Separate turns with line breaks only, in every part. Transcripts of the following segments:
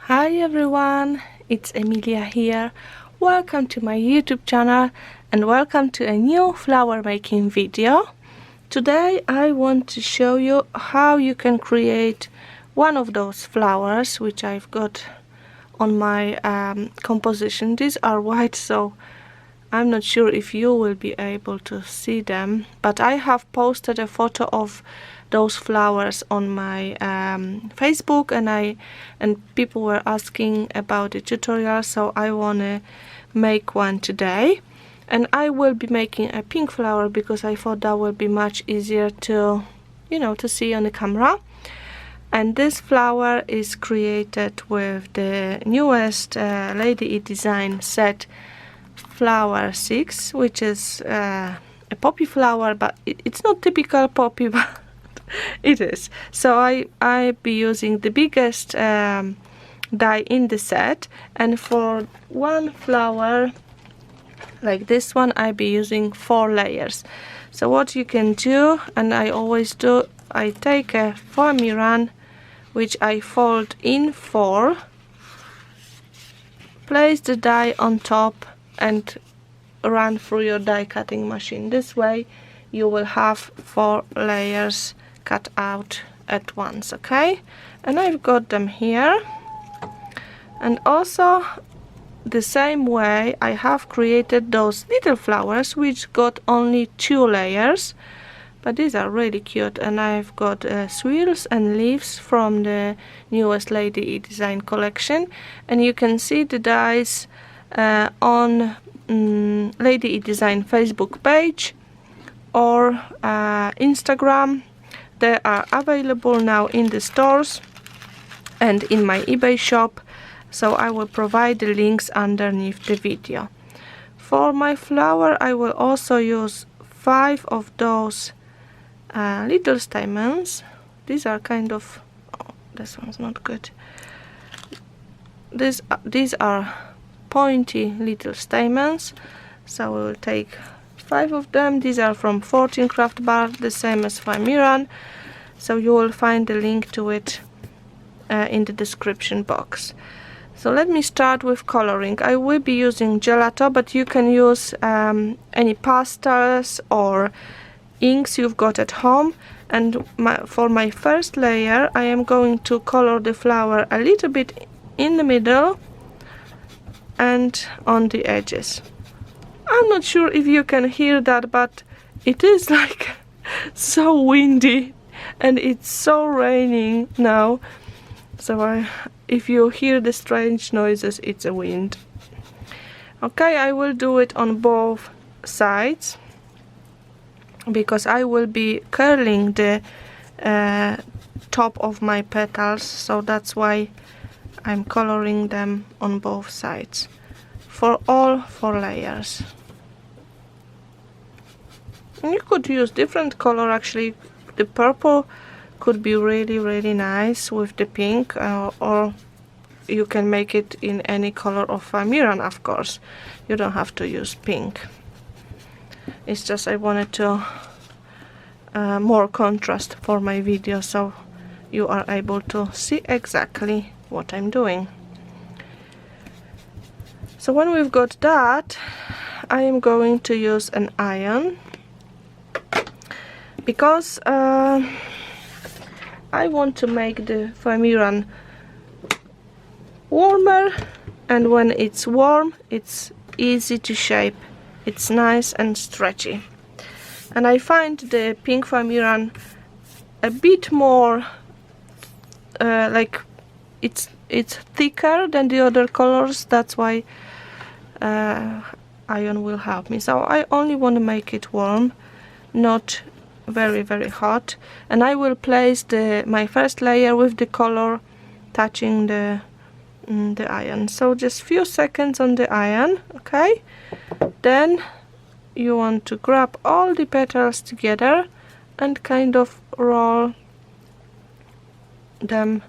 Hi everyone, it's Emilia here. Welcome to my YouTube channel and welcome to a new flower making video. Today I want to show you how you can create one of those flowers which I've got on my composition. These are white, so I'm not sure if you will be able to see them, but I have posted a photo of those flowers on my Facebook, and people were asking about the tutorial, so I wanna make one today. And I will be making a pink flower because I thought that would be much easier to, to see on the camera. And this flower is created with the newest Lady E Design set flower 6, which is a poppy flower, but it's not typical poppy, but it is. So I be using the biggest die in the set, and for one flower like this one I be using 4 layers. So what you can do, and I always do, I take a Foamiran which I fold in 4, place the die on top and run through your die cutting machine. This way you will have 4 layers cut out at once, okay? And I've got them here. And also the same way I have created those little flowers which got only 2 layers, but these are really cute, and I've got swirls and leaves from the newest Lady E Design collection, and you can see the dies on Lady E Design Facebook page or Instagram. They are available now in the stores and in my eBay shop, so I will provide the links underneath the video. For my flower I will also use 5 of those little stamens. These are kind of, oh, this one's not good. These are pointy little stamens, so we will take 5 of them. These are from 14 Craft Bar, the same as Foamiran, so you will find the link to it in the description box. So let me start with coloring. I will be using gelato, but you can use any pastels or inks you've got at home. And for my first layer I am going to color the flower a little bit in the middle and on the edges. I'm not sure if you can hear that, but it is like so windy and it's so raining now, so if you hear the strange noises, it's a wind. Okay, I will do it on both sides because I will be curling the top of my petals, so that's why I'm coloring them on both sides for all 4 layers. And you could use different color, actually. The purple could be really nice with the pink, or you can make it in any color of Foamiran, of course. You don't have to use pink. It's just I wanted to more contrast for my video, so you are able to see exactly what I'm doing. So when we've got that, I am going to use an iron because I want to make the Foamiran warmer, and when it's warm it's easy to shape. It's nice and stretchy, and I find the pink Foamiran a bit more like it's thicker than the other colors. That's why iron will help me. So I only want to make it warm, not very hot, and I will place my first layer with the color touching the iron. So just few seconds on the iron, okay? Then you want to grab all the petals together and kind of roll them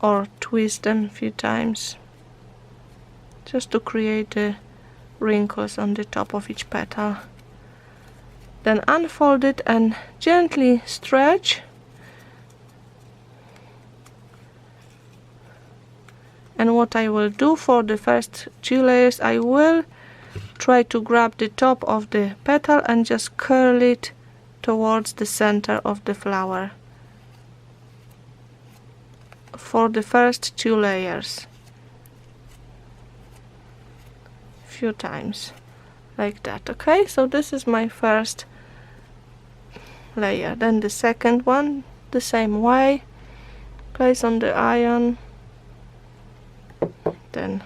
or twist them a few times just to create the wrinkles on the top of each petal. Then unfold it and gently stretch And what I will do for the first 2 layers, I will try to grab the top of the petal and just curl it towards the center of the flower for the first 2 layers. Few times like that. Okay, so this is my first layer. Then the second one, the same way, place on the iron, then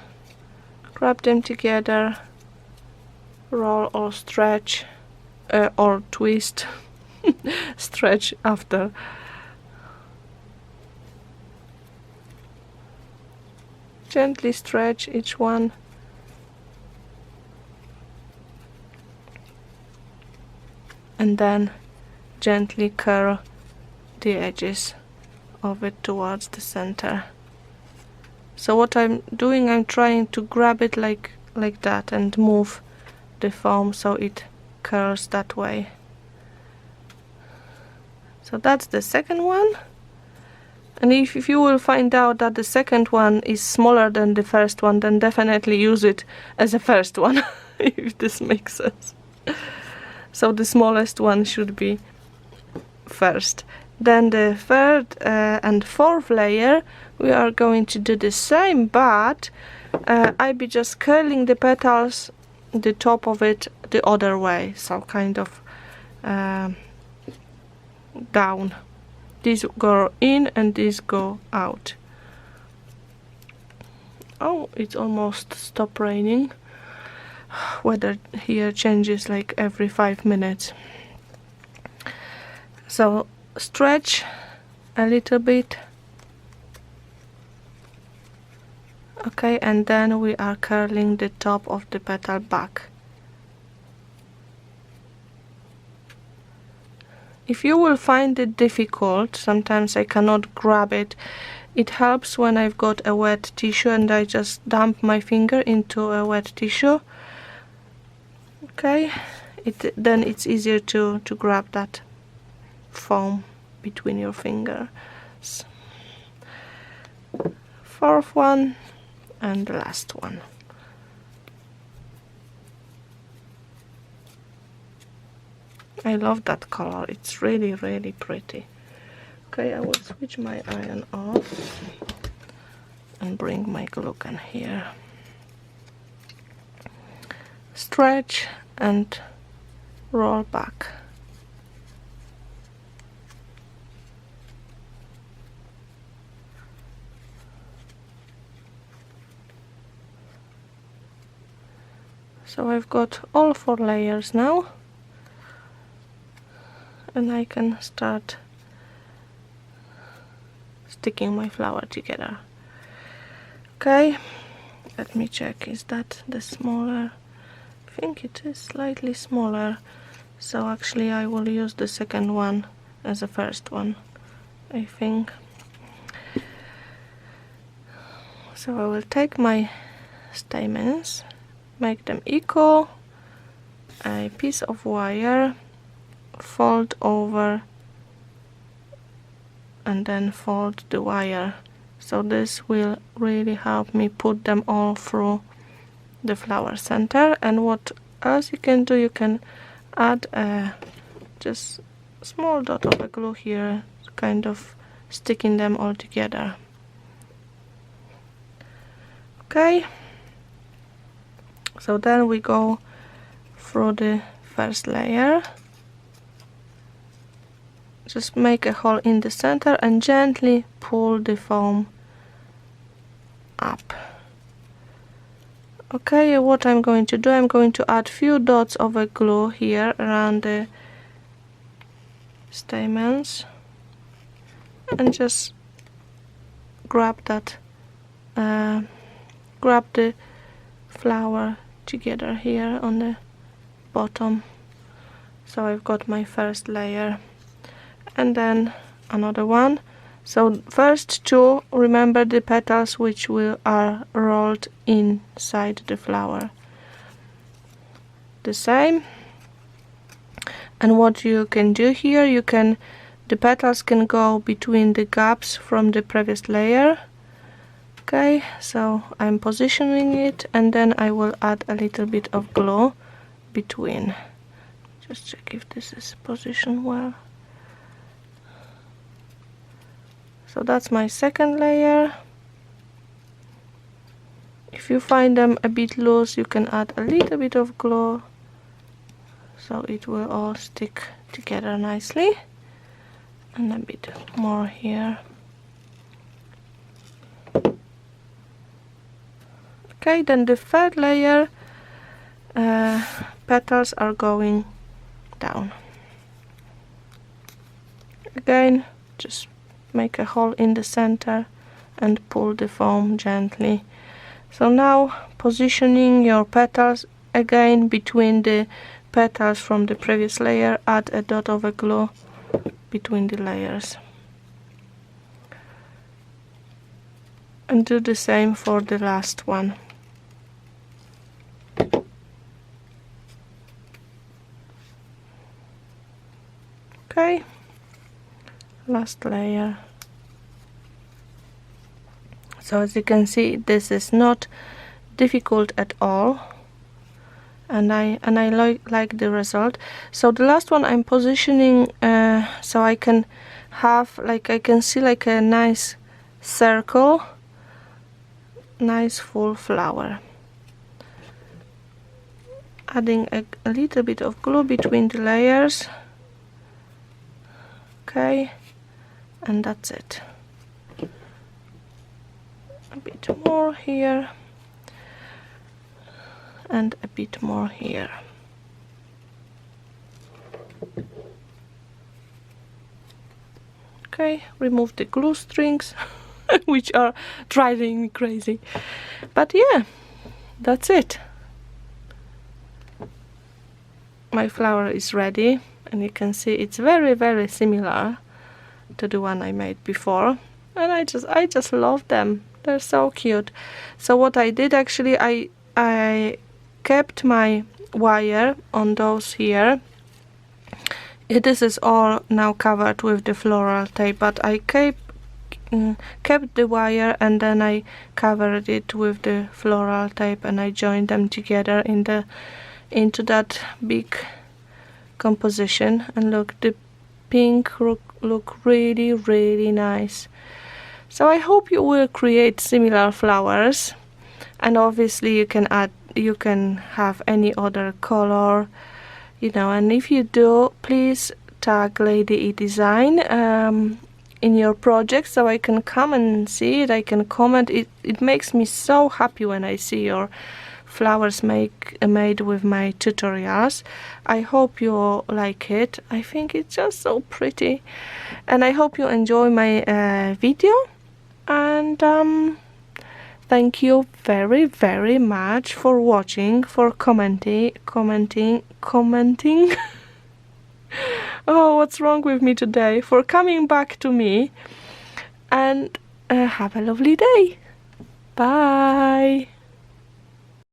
grab them together, roll or stretch or twist stretch after. Gently stretch each one. And then gently curl the edges of it towards the center. So what I'm doing, I'm trying to grab it like that and move the foam so it curls that way. So that's the second one. And if you will find out that the second one is smaller than the first one, then definitely use it as a first one, if this makes sense. So the smallest one should be first. Then the third and fourth layer, we are going to do the same, but I'll be just curling the petals, the top of it, the other way, so kind of down. These go in and these go out. Oh, it's almost stopped raining. Weather here changes like every 5 minutes. So stretch a little bit. Okay, and then we are curling the top of the petal back. If you will find it difficult, sometimes I cannot grab it, it helps when I've got a wet tissue and I just dump my finger into a wet tissue. Okay, then it's easier to grab that foam between your fingers. Fourth one and the last one. I love that color, it's really, really pretty. Okay, I will switch my iron off and bring my glue gun here. Stretch and roll back. So I've got all 4 layers now, and I can start sticking my flower together. Okay, let me check, is that the smaller? I think it is slightly smaller, so actually I will use the second one as the first one, I think. So I will take my stamens, make them equal, a piece of wire, fold over and then fold the wire. So this will really help me put them all through the flower center. And what else you can do, you can add a just small dot of a glue here, kind of sticking them all together. Okay, so then we go through the first layer. Just make a hole in the center and gently pull the foam up. Okay, what I'm going to do, I'm going to add few dots of a glue here around the stamens and just grab that, grab the flower together here on the bottom. So I've got my first layer and then another one. So first 2, remember the petals which are rolled inside the flower. The same. And what you can do here, the petals can go between the gaps from the previous layer. Okay, so I'm positioning it, and then I will add a little bit of glue between. Just check if this is positioned well. So that's my second layer. If you find them a bit loose, you can add a little bit of glue so it will all stick together nicely, and a bit more here. Okay, then the third layer, petals are going down. Again, just make a hole in the center and pull the foam gently. So now positioning your petals again between the petals from the previous layer, add a dot of a glue between the layers. And do the same for the last one. Okay, last layer. So as you can see, this is not difficult at all, and I like the result. So the last one I'm positioning so I can have, like, I can see like a nice circle, nice full flower. Adding a little bit of glue between the layers. Okay, and that's it. A bit more here and a bit more here. Okay, remove the glue strings which are driving me crazy. But yeah, that's it. My flower is ready, and you can see it's very similar to the one I made before, and I just love them. They're so cute. So what I did, actually, I kept my wire on those here. This is all now covered with the floral tape, but I kept the wire, and then I covered it with the floral tape, and I joined them together into that big composition. And look, the pink look really nice. So I hope you will create similar flowers, and obviously you can have any other color, you know. And if you do, please tag Lady E Design in your project so I can come and see it. I can comment. It makes me so happy when I see your flowers made with my tutorials. I hope you like it. I think it's just so pretty, and I hope you enjoy my video. And thank you very much for watching, for commenting. Oh, what's wrong with me today? For coming back to me, and have a lovely day. Bye.